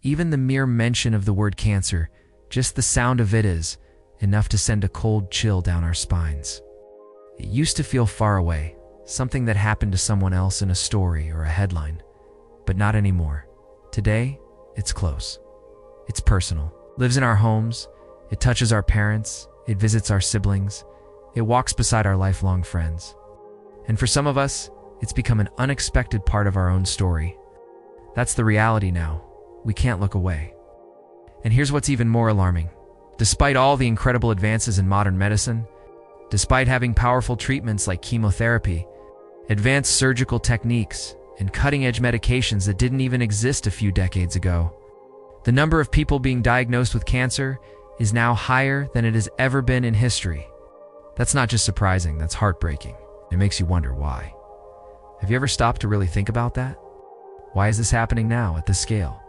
Even the mere mention of the word cancer, just the sound of it is enough to send a cold chill down our spines. It used to feel far away, something that happened to someone else in a story or a headline, but not anymore. Today, it's close. It's personal. Lives in our homes. It touches our parents. It visits our siblings. It walks beside our lifelong friends. And for some of us, it's become an unexpected part of our own story. That's the reality now. We can't look away. And here's what's even more alarming. Despite all the incredible advances in modern medicine, despite having powerful treatments like chemotherapy, advanced surgical techniques, and cutting-edge medications that didn't even exist a few decades ago, the number of people being diagnosed with cancer is now higher than it has ever been in history. That's not just surprising, that's heartbreaking. It makes you wonder why. Have you ever stopped to really think about that? Why is this happening now at this scale?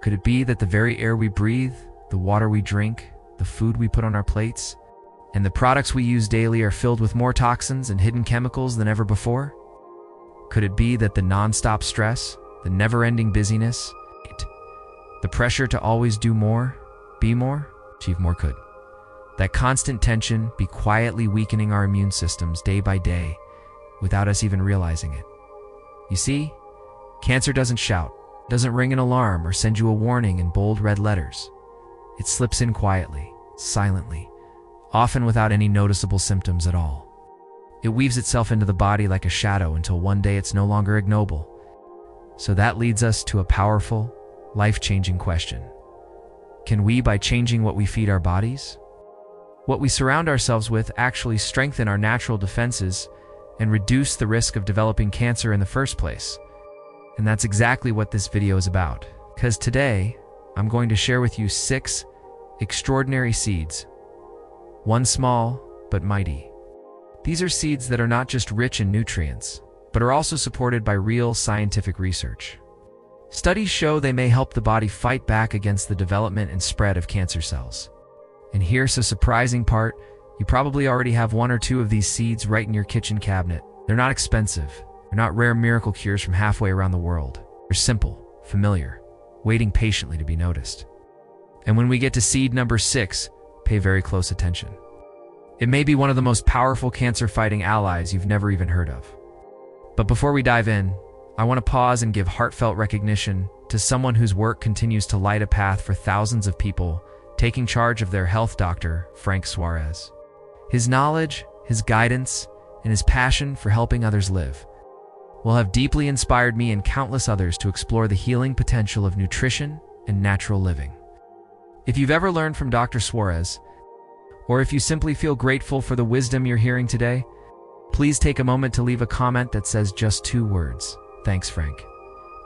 Could it be that the very air we breathe, the water we drink, the food we put on our plates, and the products we use daily are filled with more toxins and hidden chemicals than ever before? Could it be that the non-stop stress, the never-ending busyness, the pressure to always do more, be more, achieve more could that constant tension be quietly weakening our immune systems day by day without us even realizing it? You see, cancer doesn't shout, doesn't ring an alarm or send you a warning in bold red letters. It slips in quietly, silently, often without any noticeable symptoms at all. It weaves itself into the body like a shadow until one day it's no longer ignoble. So that leads us to a powerful, life-changing question. Can we, by changing what we feed our bodies, what we surround ourselves with, actually strengthen our natural defenses and reduce the risk of developing cancer in the first place? And that's exactly what this video is about. Because today, I'm going to share with you 6 extraordinary seeds. One small, but mighty. These are seeds that are not just rich in nutrients, but are also supported by real scientific research. Studies show they may help the body fight back against the development and spread of cancer cells. And here's the surprising part. You probably already have 1 or 2 of these seeds right in your kitchen cabinet. They're not expensive. They're not rare miracle cures from halfway around the world. They're simple, familiar, waiting patiently to be noticed. And when we get to seed number 6, pay very close attention. It may be one of the most powerful cancer-fighting allies you've never even heard of. But before we dive in, I want to pause and give heartfelt recognition to someone whose work continues to light a path for thousands of people, taking charge of their health, Dr. Frank Suarez. His knowledge, his guidance, and his passion for helping others live will have deeply inspired me and countless others to explore the healing potential of nutrition and natural living. If you've ever learned from Dr. Suarez, or if you simply feel grateful for the wisdom you're hearing today, please take a moment to leave a comment that says just 2 words. Thanks, Frank.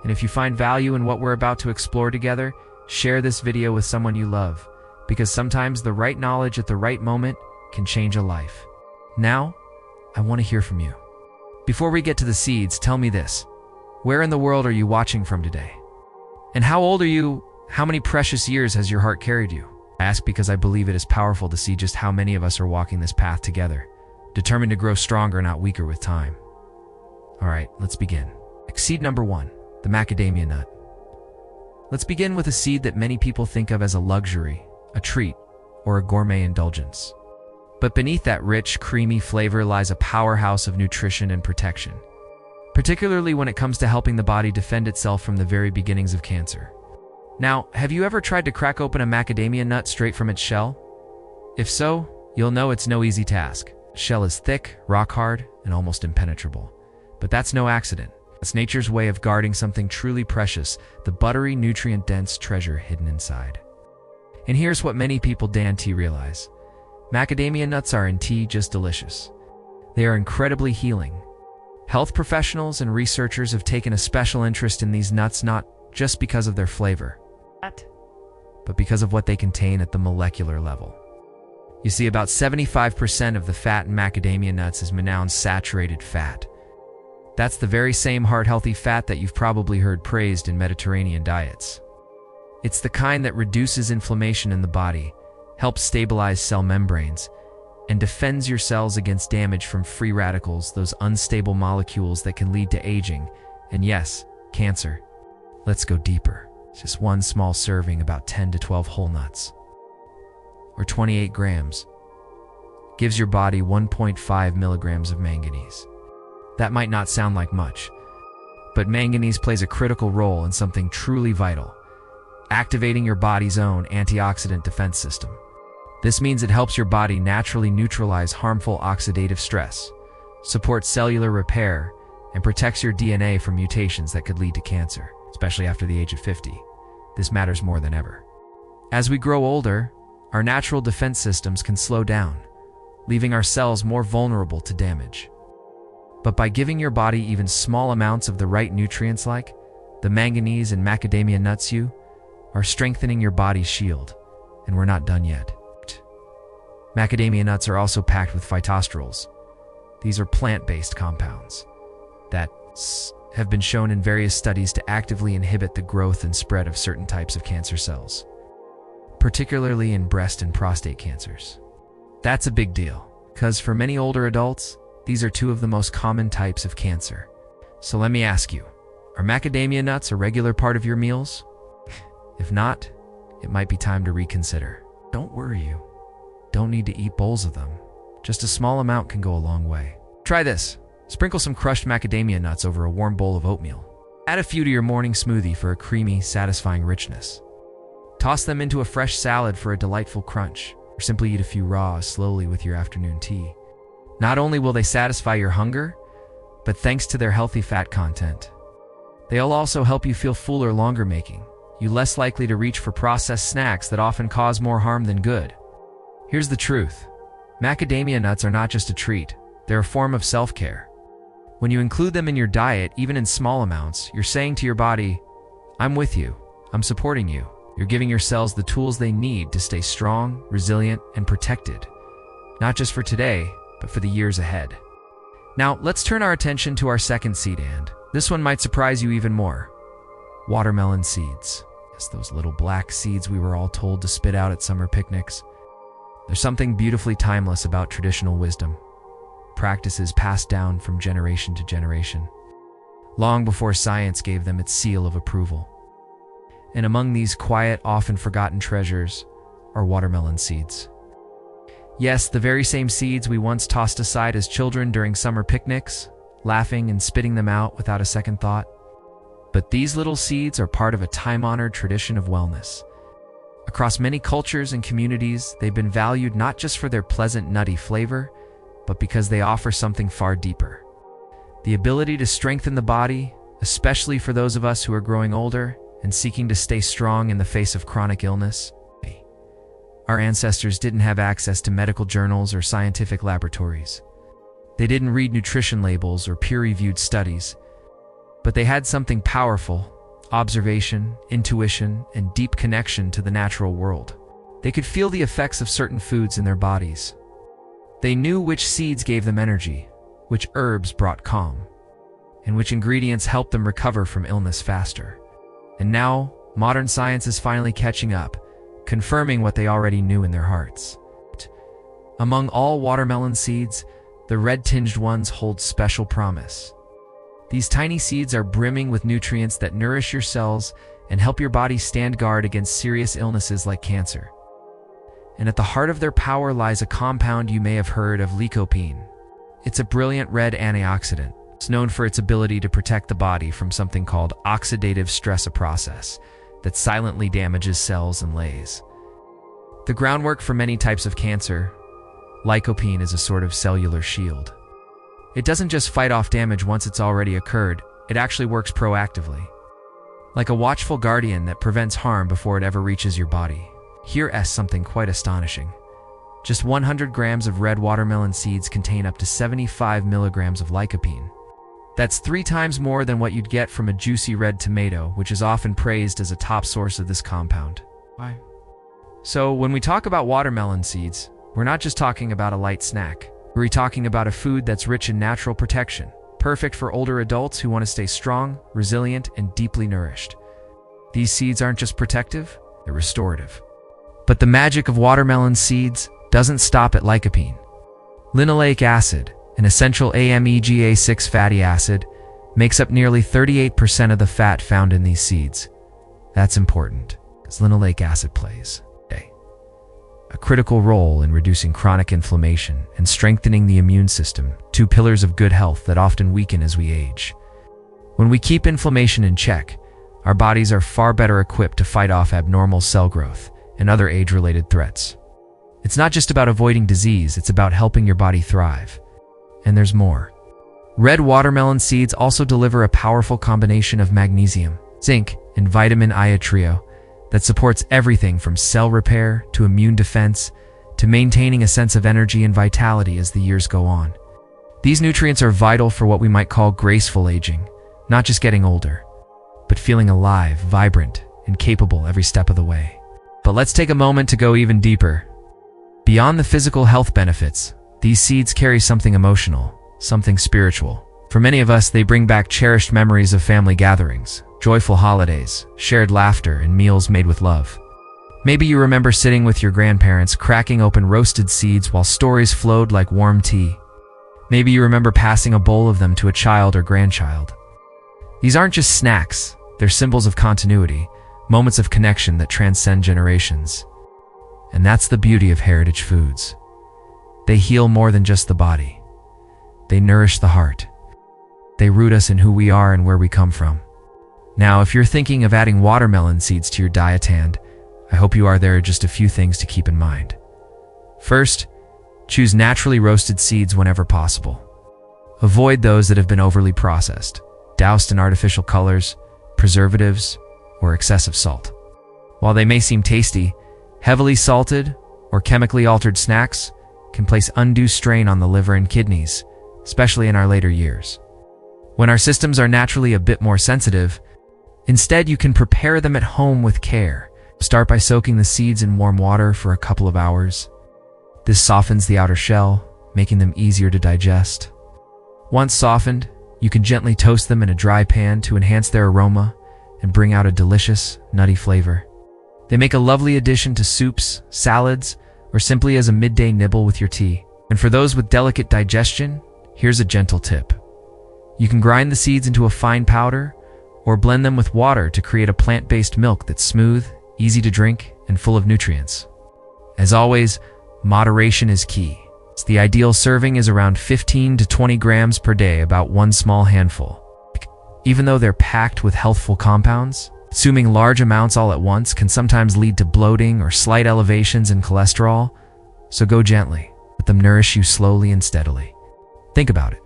And if you find value in what we're about to explore together, share this video with someone you love, because sometimes the right knowledge at the right moment can change a life. Now, I want to hear from you. Before we get to the seeds, tell me this. Where in the world are you watching from today? And how old are you? How many precious years has your heart carried you? I ask because I believe it is powerful to see just how many of us are walking this path together, determined to grow stronger, not weaker with time. All right, let's begin. Seed number 1, the macadamia nut. Let's begin with a seed that many people think of as a luxury, a treat, or a gourmet indulgence. But beneath that rich, creamy flavor lies a powerhouse of nutrition and protection, particularly when it comes to helping the body defend itself from the very beginnings of cancer. Now, have you ever tried to crack open a macadamia nut straight from its shell? If so, you'll know it's no easy task. The shell is thick, rock hard, and almost impenetrable. But that's no accident. It's nature's way of guarding something truly precious, the buttery, nutrient-dense treasure hidden inside. And here's what many people don't realize. Macadamia nuts are indeed just delicious. They are incredibly healing. Health professionals and researchers have taken a special interest in these nuts not just because of their flavor, but because of what they contain at the molecular level. You see, about 75% of the fat in macadamia nuts is monounsaturated fat. That's the very same heart-healthy fat that you've probably heard praised in Mediterranean diets. It's the kind that reduces inflammation in the body, helps stabilize cell membranes, and defends your cells against damage from free radicals, those unstable molecules that can lead to aging, and yes, cancer. Let's go deeper. Just one small serving, about 10 to 12 whole nuts, or 28 grams, gives your body 1.5 milligrams of manganese. That might not sound like much, but manganese plays a critical role in something truly vital, activating your body's own antioxidant defense system. This means it helps your body naturally neutralize harmful oxidative stress, supports cellular repair, and protects your DNA from mutations that could lead to cancer, especially after the age of 50. This matters more than ever. As we grow older, our natural defense systems can slow down, leaving our cells more vulnerable to damage. But by giving your body even small amounts of the right nutrients like the manganese and macadamia nuts, you are strengthening your body's shield, and we're not done yet. Macadamia nuts are also packed with phytosterols. These are plant-based compounds that have been shown in various studies to actively inhibit the growth and spread of certain types of cancer cells, particularly in breast and prostate cancers. That's a big deal, because for many older adults, these are two of the most common types of cancer. So let me ask you, are macadamia nuts a regular part of your meals? If not, it might be time to reconsider. Don't worry, you don't need to eat bowls of them. Just a small amount can go a long way. Try this. Sprinkle some crushed macadamia nuts over a warm bowl of oatmeal. Add a few to your morning smoothie for a creamy, satisfying richness. Toss them into a fresh salad for a delightful crunch, or simply eat a few raw slowly with your afternoon tea. Not only will they satisfy your hunger, but thanks to their healthy fat content, they'll also help you feel fuller longer, making you less likely to reach for processed snacks that often cause more harm than good. Here's the truth. Macadamia nuts are not just a treat, they're a form of self-care. When you include them in your diet, even in small amounts, you're saying to your body, I'm with you, I'm supporting you. You're giving your cells the tools they need to stay strong, resilient, and protected, not just for today, but for the years ahead. Now, let's turn our attention to our second seed, and this one might surprise you even more. Watermelon seeds. Yes, those little black seeds we were all told to spit out at summer picnics. There's something beautifully timeless about traditional wisdom, practices passed down from generation to generation, long before science gave them its seal of approval. And among these quiet, often forgotten treasures are watermelon seeds. Yes, the very same seeds we once tossed aside as children during summer picnics, laughing and spitting them out without a second thought. But these little seeds are part of a time-honored tradition of wellness. Across many cultures and communities, they've been valued not just for their pleasant, nutty flavor, but because they offer something far deeper. The ability to strengthen the body, especially for those of us who are growing older and seeking to stay strong in the face of chronic illness. Our ancestors didn't have access to medical journals or scientific laboratories. They didn't read nutrition labels or peer-reviewed studies, but they had something powerful: observation, intuition, and deep connection to the natural world. They could feel the effects of certain foods in their bodies. They knew which seeds gave them energy, which herbs brought calm, and which ingredients helped them recover from illness faster. And now, modern science is finally catching up, confirming what they already knew in their hearts. Among all watermelon seeds, the red-tinged ones hold special promise. These tiny seeds are brimming with nutrients that nourish your cells and help your body stand guard against serious illnesses like cancer. And at the heart of their power lies a compound you may have heard of: lycopene. It's a brilliant red antioxidant. It's known for its ability to protect the body from something called oxidative stress, a process that silently damages cells and lays the groundwork for many types of cancer. Lycopene is a sort of cellular shield. It doesn't just fight off damage once it's already occurred, it actually works proactively, like a watchful guardian that prevents harm before it ever reaches your body. Here's something quite astonishing. Just 100 grams of red watermelon seeds contain up to 75 milligrams of lycopene. That's 3 times more than what you'd get from a juicy red tomato, which is often praised as a top source of this compound. Why? So when we talk about watermelon seeds, we're not just talking about a light snack. We're talking about a food that's rich in natural protection, perfect for older adults who want to stay strong, resilient, and deeply nourished. These seeds aren't just protective, they're restorative. But the magic of watermelon seeds doesn't stop at lycopene. Linoleic acid, an essential omega-6 fatty acid, makes up nearly 38% of the fat found in these seeds. That's important, because linoleic acid plays a critical role in reducing chronic inflammation and strengthening the immune system, two pillars of good health that often weaken as we age. When we keep inflammation in check, our bodies are far better equipped to fight off abnormal cell growth and other age-related threats. It's not just about avoiding disease, it's about helping your body thrive. And there's more. Red watermelon seeds also deliver a powerful combination of magnesium, zinc, and vitamin I trio that supports everything from cell repair to immune defense to maintaining a sense of energy and vitality as the years go on. These nutrients are vital for what we might call graceful aging, not just getting older, but feeling alive, vibrant, and capable every step of the way. But let's take a moment to go even deeper. Beyond the physical health benefits, these seeds carry something emotional, something spiritual. For many of us, they bring back cherished memories of family gatherings, joyful holidays, shared laughter, and meals made with love. Maybe you remember sitting with your grandparents, cracking open roasted seeds while stories flowed like warm tea. Maybe you remember passing a bowl of them to a child or grandchild. These aren't just snacks, they're symbols of continuity, moments of connection that transcend generations. And that's the beauty of heritage foods. They heal more than just the body. They nourish the heart. They root us in who we are and where we come from. Now, if you're thinking of adding watermelon seeds to your diet, I hope you are. There are just a few things to keep in mind. First, choose naturally roasted seeds whenever possible. Avoid those that have been overly processed, doused in artificial colors, preservatives, or excessive salt. While they may seem tasty, heavily salted or chemically altered snacks can place undue strain on the liver and kidneys, especially in our later years. When our systems are naturally a bit more sensitive, instead you can prepare them at home with care. Start by soaking the seeds in warm water for a couple of hours. This softens the outer shell, making them easier to digest. Once softened, you can gently toast them in a dry pan to enhance their aroma and bring out a delicious, nutty flavor. They make a lovely addition to soups, salads, or simply as a midday nibble with your tea. And for those with delicate digestion, here's a gentle tip. You can grind the seeds into a fine powder or blend them with water to create a plant-based milk that's smooth, easy to drink, and full of nutrients. As always, moderation is key. The ideal serving is around 15 to 20 grams per day, about one small handful. Even though they're packed with healthful compounds, consuming large amounts all at once can sometimes lead to bloating or slight elevations in cholesterol, so go gently. Let them nourish you slowly and steadily. Think about it.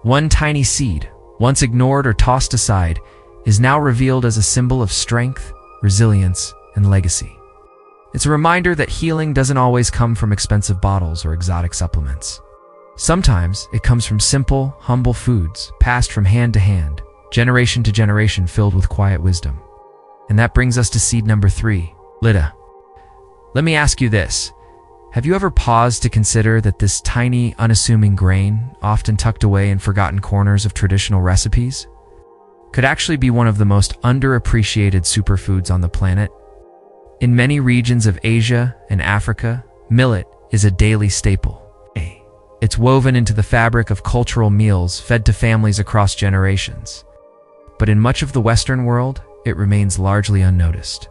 One tiny seed, once ignored or tossed aside, is now revealed as a symbol of strength, resilience, and legacy. It's a reminder that healing doesn't always come from expensive bottles or exotic supplements. Sometimes it comes from simple, humble foods, passed from hand to hand, generation to generation, filled with quiet wisdom. And that brings us to seed number 3, Lida. Let me ask you this. Have you ever paused to consider that this tiny, unassuming grain, often tucked away in forgotten corners of traditional recipes, could actually be one of the most underappreciated superfoods on the planet? In many regions of Asia and Africa, millet is a daily staple. It's woven into the fabric of cultural meals fed to families across generations. But in much of the Western world, it remains largely unnoticed.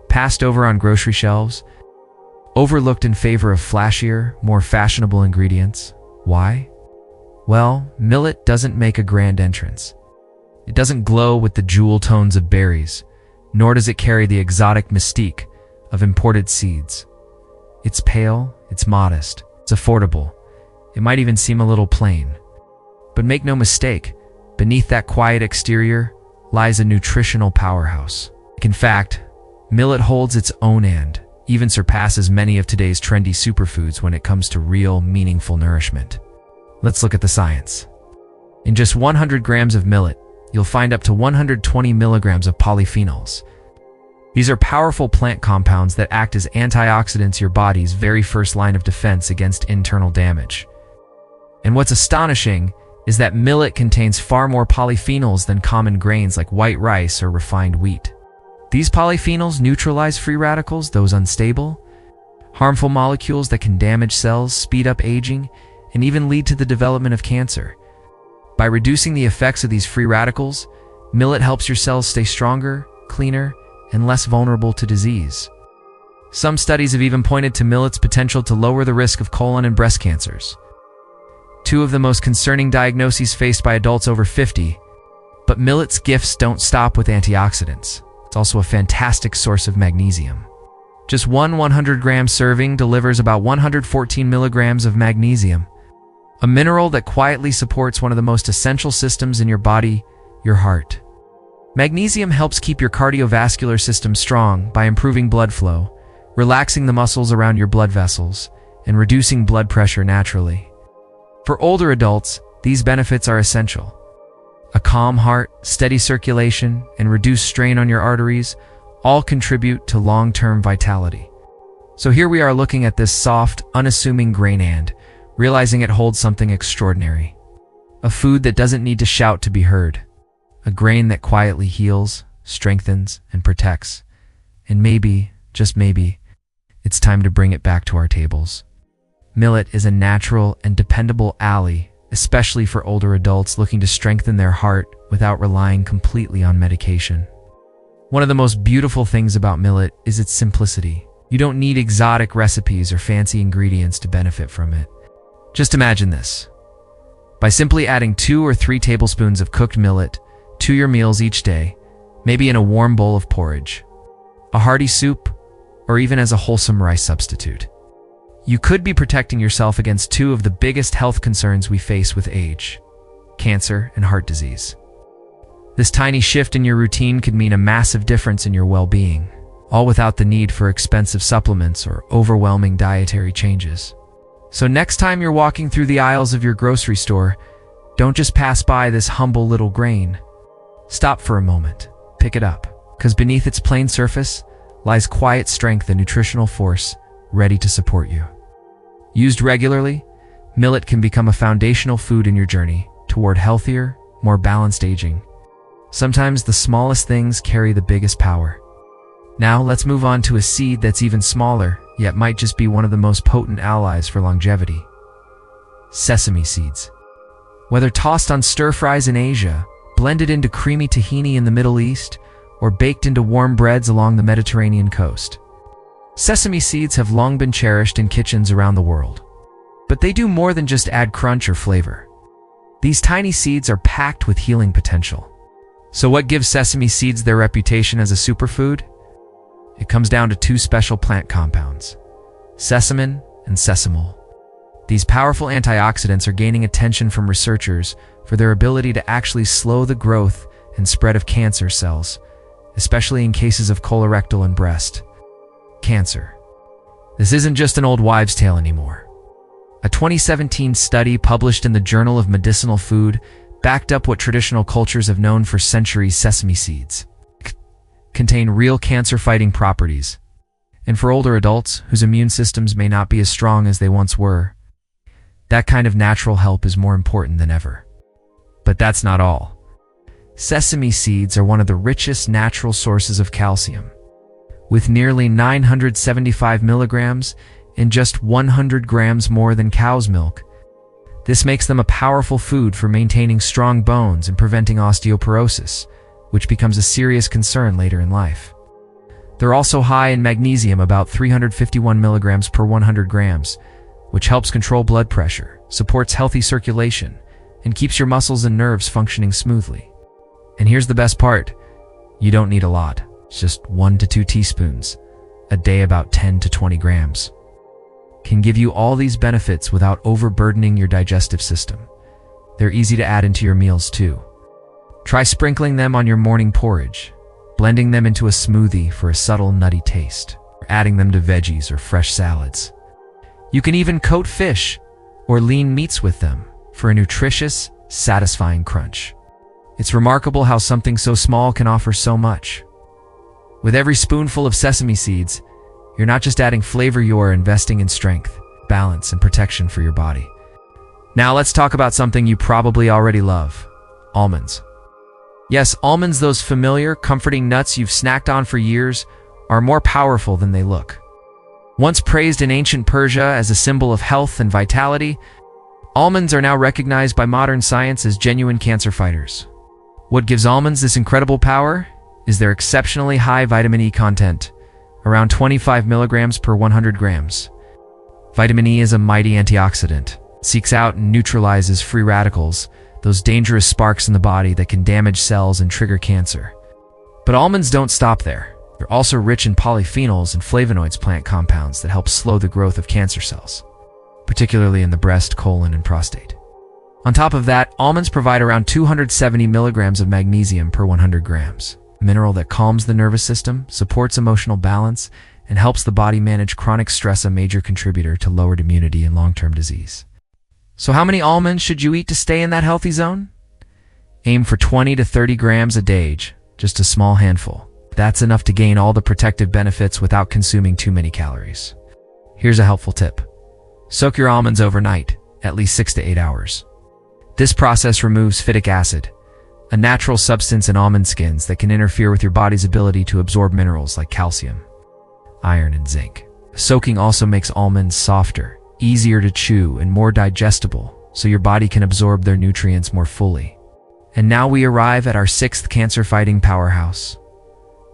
Passed over on grocery shelves, overlooked in favor of flashier, more fashionable ingredients. Why? Well, millet doesn't make a grand entrance. It doesn't glow with the jewel tones of berries, nor does it carry the exotic mystique of imported seeds. It's pale, it's modest, it's affordable. It might even seem a little plain. But make no mistake, beneath that quiet exterior lies a nutritional powerhouse. In fact, millet holds its own and even surpasses many of today's trendy superfoods when it comes to real, meaningful nourishment. Let's look at the science. In just 100 grams of millet, you'll find up to 120 milligrams of polyphenols. These are powerful plant compounds that act as antioxidants, your body's very first line of defense against internal damage. And what's astonishing is that millet contains far more polyphenols than common grains like white rice or refined wheat. These polyphenols neutralize free radicals, those unstable, harmful molecules that can damage cells, speed up aging, and even lead to the development of cancer. By reducing the effects of these free radicals, millet helps your cells stay stronger, cleaner, and less vulnerable to disease. Some studies have even pointed to millet's potential to lower the risk of colon and breast cancers, two of the most concerning diagnoses faced by adults over 50. But millet's gifts don't stop with antioxidants. It's also a fantastic source of magnesium. Just one 100-gram serving delivers about 114 milligrams of magnesium, a mineral that quietly supports one of the most essential systems in your body, your heart. Magnesium helps keep your cardiovascular system strong by improving blood flow, relaxing the muscles around your blood vessels, and reducing blood pressure naturally. For older adults, these benefits are essential. A calm heart, steady circulation, and reduced strain on your arteries all contribute to long-term vitality. So here we are looking at this soft, unassuming grain and realizing it holds something extraordinary. A food that doesn't need to shout to be heard. A grain that quietly heals, strengthens, and protects. And maybe, just maybe, it's time to bring it back to our tables. Millet is a natural and dependable ally, especially for older adults looking to strengthen their heart without relying completely on medication. One of the most beautiful things about millet is its simplicity. You don't need exotic recipes or fancy ingredients to benefit from it. Just imagine this. By simply adding 2 or 3 tablespoons of cooked millet to your meals each day, maybe in a warm bowl of porridge, a hearty soup, or even as a wholesome rice substitute, you could be protecting yourself against 2 of the biggest health concerns we face with age: cancer and heart disease. This tiny shift in your routine could mean a massive difference in your well-being, all without the need for expensive supplements or overwhelming dietary changes. So next time you're walking through the aisles of your grocery store, don't just pass by this humble little grain. Stop for a moment, pick it up, because beneath its plain surface lies quiet strength and nutritional force ready to support you. Used regularly, millet can become a foundational food in your journey toward healthier, more balanced aging. Sometimes the smallest things carry the biggest power. Now let's move on to a seed that's even smaller, yet might just be one of the most potent allies for longevity: sesame seeds. Whether tossed on stir-fries in Asia, blended into creamy tahini in the Middle East, or baked into warm breads along the Mediterranean coast, sesame seeds have long been cherished in kitchens around the world. But they do more than just add crunch or flavor. These tiny seeds are packed with healing potential. So what gives sesame seeds their reputation as a superfood? It comes down to 2 special plant compounds: sesamin and sesamol. These powerful antioxidants are gaining attention from researchers for their ability to actually slow the growth and spread of cancer cells, especially in cases of colorectal and breast cancer. This isn't just an old wives' tale anymore. A 2017 study published in the Journal of Medicinal Food backed up what traditional cultures have known for centuries: sesame seeds contain real cancer-fighting properties. And for older adults whose immune systems may not be as strong as they once were, that kind of natural help is more important than ever. But that's not all. Sesame seeds are one of the richest natural sources of calcium, with nearly 975 milligrams in just 100 grams more than cow's milk. This makes them a powerful food for maintaining strong bones and preventing osteoporosis, which becomes a serious concern later in life. They're also high in magnesium, about 351 milligrams per 100 grams, which helps control blood pressure, supports healthy circulation, and keeps your muscles and nerves functioning smoothly. And here's the best part: you don't need a lot. It's just 1 to 2 teaspoons a day, about 10 to 20 grams. Can give you all these benefits without overburdening your digestive system. They're easy to add into your meals too. Try sprinkling them on your morning porridge, blending them into a smoothie for a subtle nutty taste, or adding them to veggies or fresh salads. You can even coat fish or lean meats with them for a nutritious, satisfying crunch. It's remarkable how something so small can offer so much. With every spoonful of sesame seeds, you're not just adding flavor, you're investing in strength, balance, and protection for your body. Now let's talk about something you probably already love: almonds. Yes, almonds, those familiar, comforting nuts you've snacked on for years, are more powerful than they look. Once praised in ancient Persia as a symbol of health and vitality, almonds are now recognized by modern science as genuine cancer fighters. What gives almonds this incredible power? is their exceptionally high vitamin E content, around 25 milligrams per 100 grams. Vitamin E is a mighty antioxidant. It seeks out and neutralizes free radicals, those dangerous sparks in the body that can damage cells and trigger cancer. But almonds don't stop there. They're also rich in polyphenols and flavonoids, plant compounds that help slow the growth of cancer cells, particularly in the breast, colon, and prostate. On top of that, almonds provide around 270 milligrams of magnesium per 100 grams, a mineral that calms the nervous system, supports emotional balance, and helps the body manage chronic stress, a major contributor to lowered immunity and long-term disease. So how many almonds should you eat to stay in that healthy zone? Aim for 20 to 30 grams a day, just a small handful. That's enough to gain all the protective benefits without consuming too many calories. Here's a helpful tip. Soak your almonds overnight, at least 6 to 8 hours. This process removes phytic acid, a natural substance in almond skins that can interfere with your body's ability to absorb minerals like calcium, iron, and zinc. Soaking also makes almonds softer, easier to chew, and more digestible, so your body can absorb their nutrients more fully. And now we arrive at our 6th cancer-fighting powerhouse: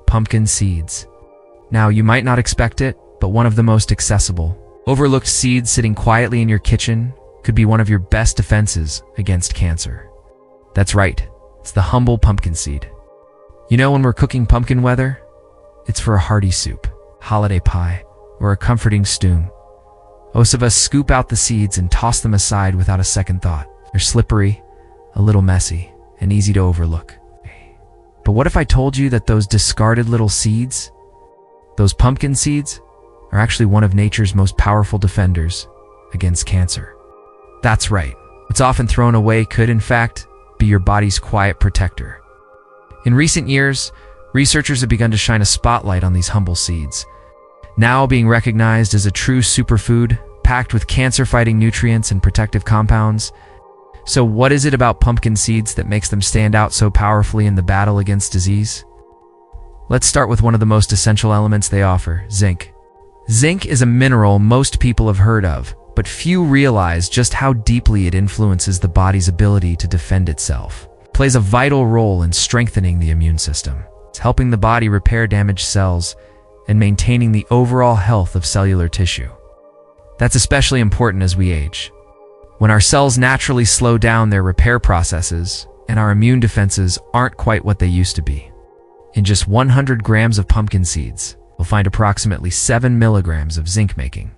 pumpkin seeds. Now, you might not expect it, but one of the most accessible, overlooked seeds sitting quietly in your kitchen could be one of your best defenses against cancer. That's right, it's the humble pumpkin seed. You know, when we're cooking pumpkin weather, it's for a hearty soup, holiday pie, or a comforting stew. Most of us scoop out the seeds and toss them aside without a second thought. They're slippery, a little messy, and easy to overlook. But what if I told you that those discarded little seeds, those pumpkin seeds, are actually one of nature's most powerful defenders against cancer? That's right. What's often thrown away could, in fact, be your body's quiet protector. In recent years, researchers have begun to shine a spotlight on these humble seeds, now being recognized as a true superfood packed with cancer-fighting nutrients and protective compounds. So what is it about pumpkin seeds that makes them stand out so powerfully in the battle against disease? Let's start with one of the most essential elements they offer: zinc. Zinc is a mineral most people have heard of, but few realize just how deeply it influences the body's ability to defend itself. It plays a vital role in strengthening the immune system. It's helping the body repair damaged cells and maintaining the overall health of cellular tissue. That's especially important as we age, when our cells naturally slow down their repair processes and our immune defenses aren't quite what they used to be. In just 100 grams of pumpkin seeds, we'll find approximately 7 milligrams of zinc, making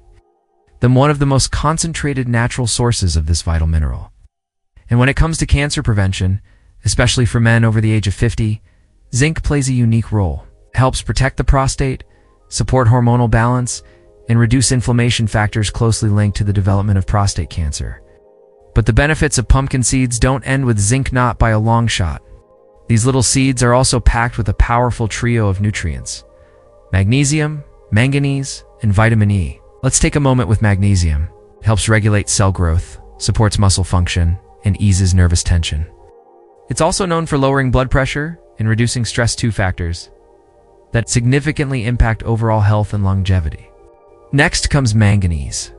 them one of the most concentrated natural sources of this vital mineral. And when it comes to cancer prevention, especially for men over the age of 50, zinc plays a unique role. It helps protect the prostate, support hormonal balance, and reduce inflammation, factors closely linked to the development of prostate cancer. But the benefits of pumpkin seeds don't end with zinc, not by a long shot. These little seeds are also packed with a powerful trio of nutrients: magnesium, manganese, and vitamin E. Let's take a moment with magnesium. It helps regulate cell growth, supports muscle function, and eases nervous tension. It's also known for lowering blood pressure and reducing stress, two factors that significantly impact overall health and longevity. Next comes manganese.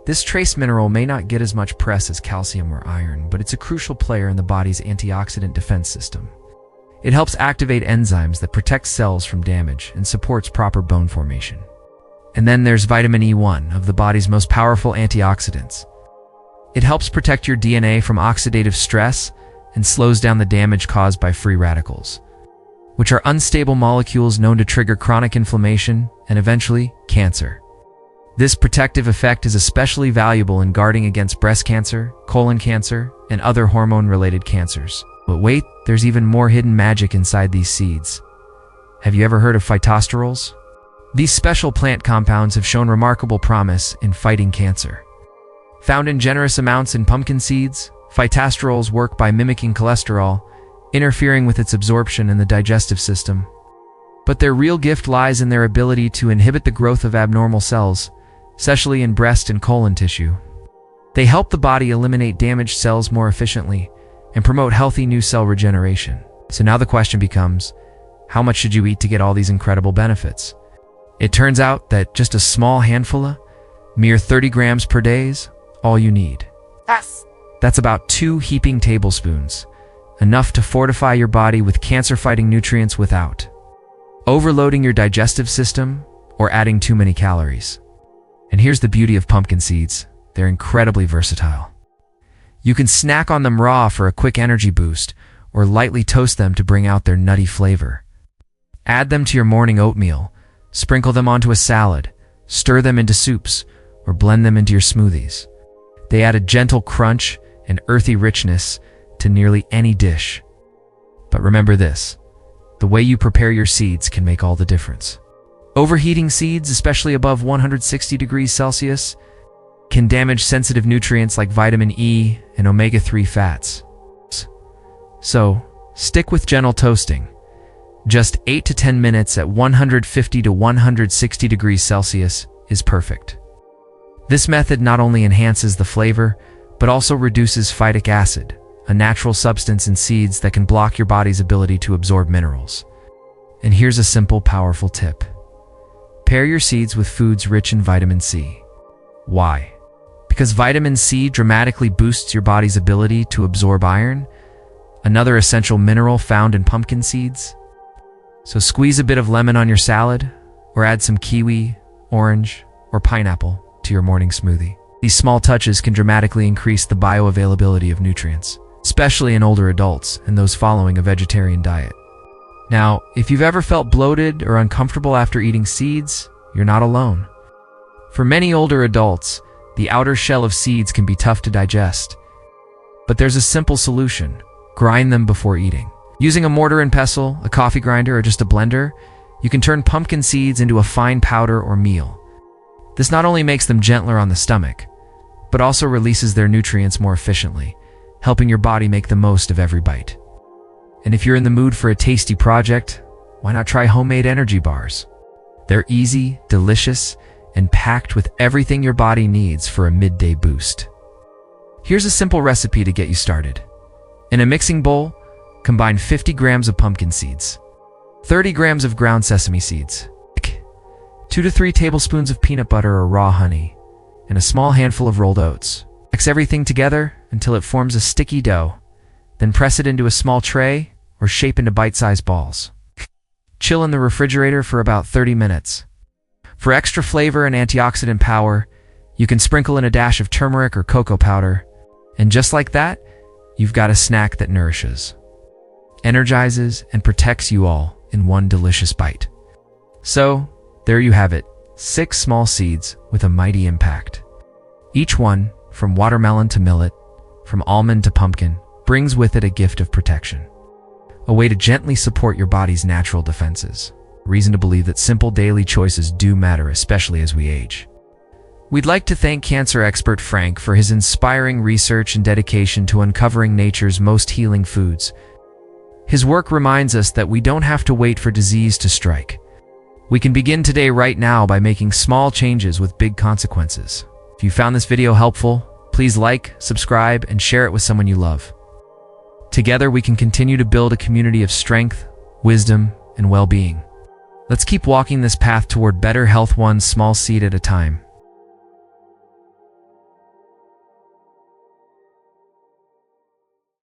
This trace mineral may not get as much press as calcium or iron, but it's a crucial player in the body's antioxidant defense system. It helps activate enzymes that protect cells from damage and supports proper bone formation. And then there's vitamin E, one of the body's most powerful antioxidants. It helps protect your DNA from oxidative stress and slows down the damage caused by free radicals, which are unstable molecules known to trigger chronic inflammation and eventually cancer. This protective effect is especially valuable in guarding against breast cancer, colon cancer, and other hormone-related cancers. But wait, there's even more hidden magic inside these seeds. Have you ever heard of phytosterols? These special plant compounds have shown remarkable promise in fighting cancer. Found in generous amounts in pumpkin seeds, phytosterols work by mimicking cholesterol, interfering with its absorption in the digestive system. But their real gift lies in their ability to inhibit the growth of abnormal cells, especially in breast and colon tissue. They help the body eliminate damaged cells more efficiently and promote healthy new cell regeneration. So now the question becomes, how much should you eat to get all these incredible benefits? It turns out that just a small handful, mere 30 grams per day, is all you need. Yes. That's about 2 heaping tablespoons, enough to fortify your body with cancer-fighting nutrients without overloading your digestive system or adding too many calories. And here's the beauty of pumpkin seeds. They're incredibly versatile. You can snack on them raw for a quick energy boost, or lightly toast them to bring out their nutty flavor. Add them to your morning oatmeal, sprinkle them onto a salad, stir them into soups, or blend them into your smoothies. They add a gentle crunch and earthy richness to nearly any dish. But remember this, the way you prepare your seeds can make all the difference. Overheating seeds, especially above 160 degrees Celsius, can damage sensitive nutrients like vitamin E and omega-3 fats. So, stick with gentle toasting. Just 8 to 10 minutes at 150 to 160 degrees Celsius is perfect. This method not only enhances the flavor, but also reduces phytic acid, a natural substance in seeds that can block your body's ability to absorb minerals. And here's a simple, powerful tip. Pair your seeds with foods rich in vitamin C. Why? Because vitamin C dramatically boosts your body's ability to absorb iron, another essential mineral found in pumpkin seeds. So squeeze a bit of lemon on your salad, or add some kiwi, orange, or pineapple to your morning smoothie. These small touches can dramatically increase the bioavailability of nutrients, especially in older adults and those following a vegetarian diet. Now, if you've ever felt bloated or uncomfortable after eating seeds, you're not alone. For many older adults, the outer shell of seeds can be tough to digest. But there's a simple solution. Grind them before eating. Using a mortar and pestle, a coffee grinder, or just a blender, you can turn pumpkin seeds into a fine powder or meal. This not only makes them gentler on the stomach, but also releases their nutrients more efficiently, helping your body make the most of every bite. And if you're in the mood for a tasty project, why not try homemade energy bars? They're easy, delicious, and packed with everything your body needs for a midday boost. Here's a simple recipe to get you started. In a mixing bowl, combine 50 grams of pumpkin seeds, 30 grams of ground sesame seeds, 2 to 3 tablespoons of peanut butter or raw honey, and a small handful of rolled oats. Mix everything together until it forms a sticky dough. Then press it into a small tray or shape into bite-sized balls. Chill in the refrigerator for about 30 minutes. For extra flavor and antioxidant power, you can sprinkle in a dash of turmeric or cocoa powder. And just like that, you've got a snack that nourishes, energizes, and protects you all in one delicious bite. So, there you have it, 6 small seeds with a mighty impact. Each one, from watermelon to millet, from almond to pumpkin, brings with it a gift of protection. A way to gently support your body's natural defenses. Reason to believe that simple daily choices do matter, especially as we age. We'd like to thank cancer expert Frank for his inspiring research and dedication to uncovering nature's most healing foods. His work reminds us that we don't have to wait for disease to strike. We can begin today right now by making small changes with big consequences. If you found this video helpful, please like, subscribe, and share it with someone you love. Together, we can continue to build a community of strength, wisdom, and well-being. Let's keep walking this path toward better health one small seed at a time.